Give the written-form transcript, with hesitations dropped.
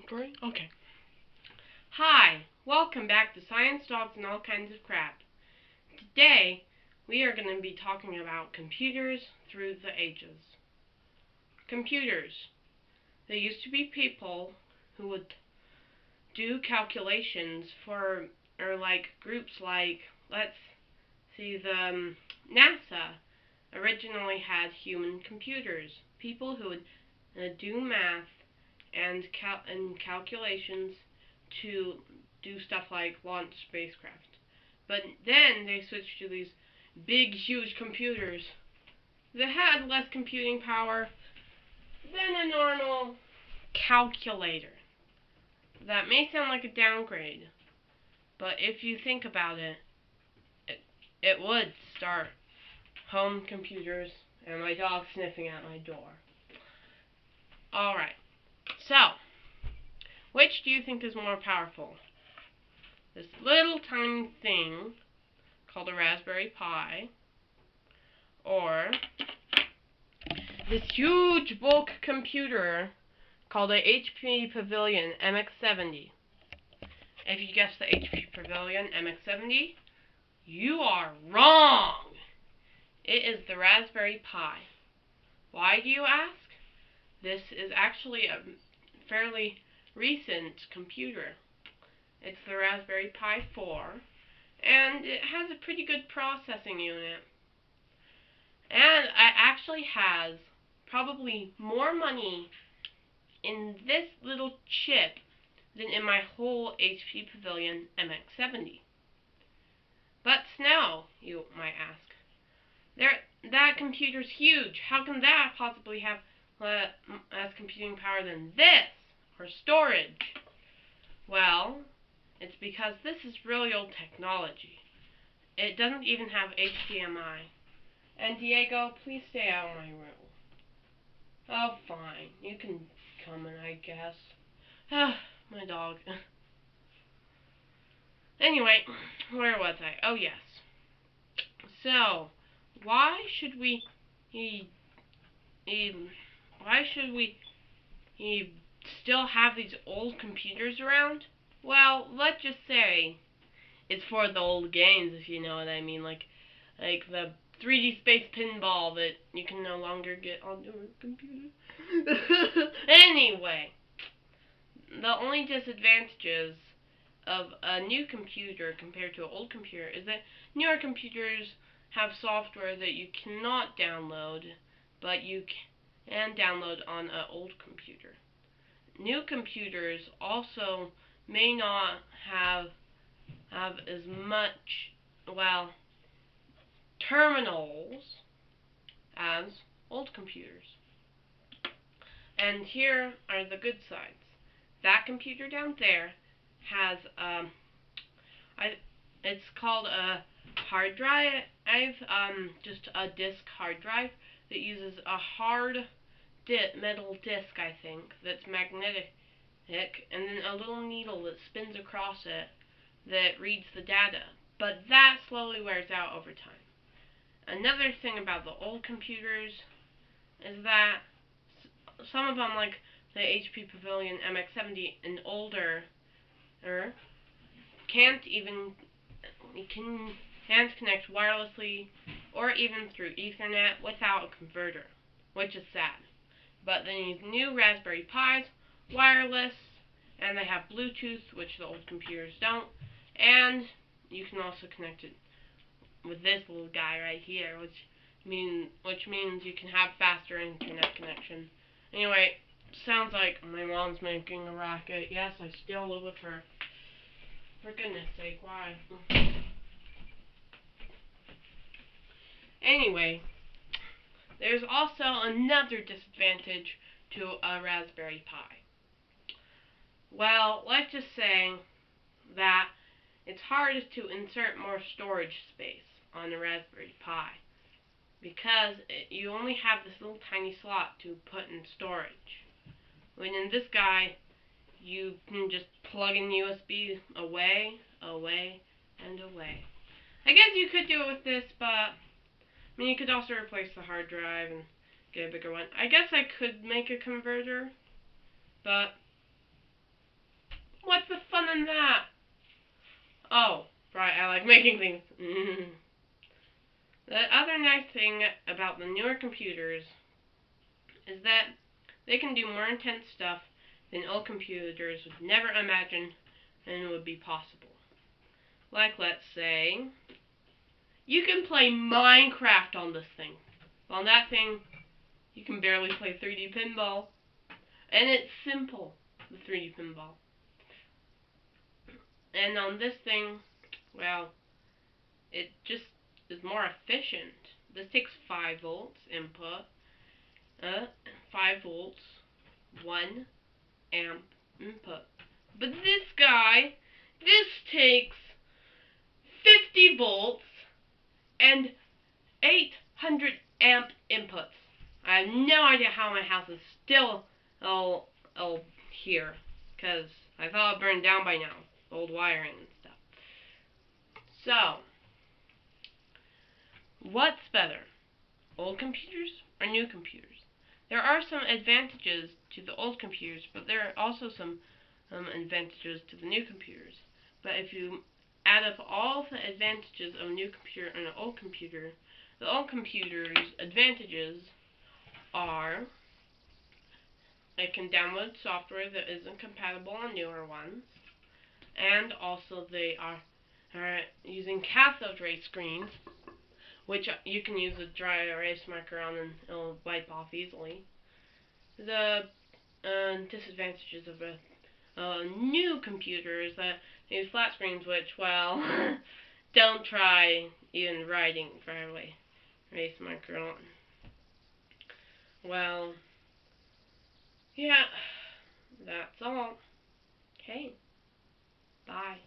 Recording? Okay. Hi, welcome back to Science Dogs and All Kinds of Crap. Today, we are going to be talking about computers through the ages. Computers. There used to be people who would do calculations for, groups like, let's see, NASA originally had human computers. People who would do math and calculations to do stuff like launch spacecraft. But then they switched to these big, huge computers that had less computing power than a normal calculator. That may sound like a downgrade, but if you think about it, it would start home computers and my dog sniffing at my door. Alright, so, which do you think is more powerful? This little tiny thing called a Raspberry Pi, or this huge bulk computer called a HP Pavilion MX70. If you guess the HP Pavilion MX70, you are wrong! It is the Raspberry Pi. Why, do you ask? This is actually a fairly recent computer. It's the Raspberry Pi 4, and it has a pretty good processing unit. And it actually has probably more money in this little chip than in my whole HP Pavilion MX70. But Snow, you might ask, that computer's huge. How can that possibly have less computing power than this, or storage? Well, it's because this is really old technology. It doesn't even have HDMI. And Diego, please stay out of my room. Oh, fine. You can come in, I guess. My dog. Anyway, where was I? Oh, yes. So, why should we still have these old computers around? Well, let's just say it's for the old games, if you know what I mean, like the 3D space pinball that you can no longer get on your computer. Anyway, the only disadvantages of a new computer compared to an old computer is that newer computers have software that you cannot download, but you can download on an old computer. New computers also may not have as much, terminals as old computers. And here are the good sides. That computer down there has it's called a hard drive, just a disk hard drive that uses a hard metal disc, I think, that's magnetic, and then a little needle that spins across it that reads the data. But that slowly wears out over time. Another thing about the old computers is that some of them, like the HP Pavilion MX70 and older, can't connect wirelessly or even through Ethernet without a converter, which is sad. But these new Raspberry Pis, wireless, and they have Bluetooth, which the old computers don't, and you can also connect it with this little guy right here, which means you can have faster internet connection. Anyway, sounds like my mom's making a racket. Yes, I still live with her. For goodness sake, why? Anyway, there's also another disadvantage to a Raspberry Pi. Well, let's just say that it's hard to insert more storage space on a Raspberry Pi because you only have this little tiny slot to put in storage. When in this guy, you can just plug in USB away, and away. I guess you could do it with this, but you could also replace the hard drive and get a bigger one. I guess I could make a converter, but than that. Oh, right, I like making things. The other nice thing about the newer computers is that they can do more intense stuff than old computers would never imagine and would be possible. Like, let's say, you can play Minecraft on this thing. On that thing, you can barely play 3D pinball. And it's simple, the 3D pinball. And on this thing, well, it just is more efficient. This takes 5 volts input, 5 volts, 1 amp input. But this takes 50 volts and 800 amp inputs. I have no idea how my house is still here, because I thought it burned down by now, old wiring and stuff. So, what's better, old computers or new computers? There are some advantages to the old computers, but there are also some advantages to the new computers. But if you add up all the advantages of a new computer and an old computer, the old computer's advantages are it can download software that isn't compatible on newer ones, and also they are using cathode ray screens, which you can use a dry erase marker on and it'll wipe off easily. The disadvantages of a new computer is that they use flat screens, which, well, don't try even writing dry erase marker on. Well, yeah, that's all. Okay, bye.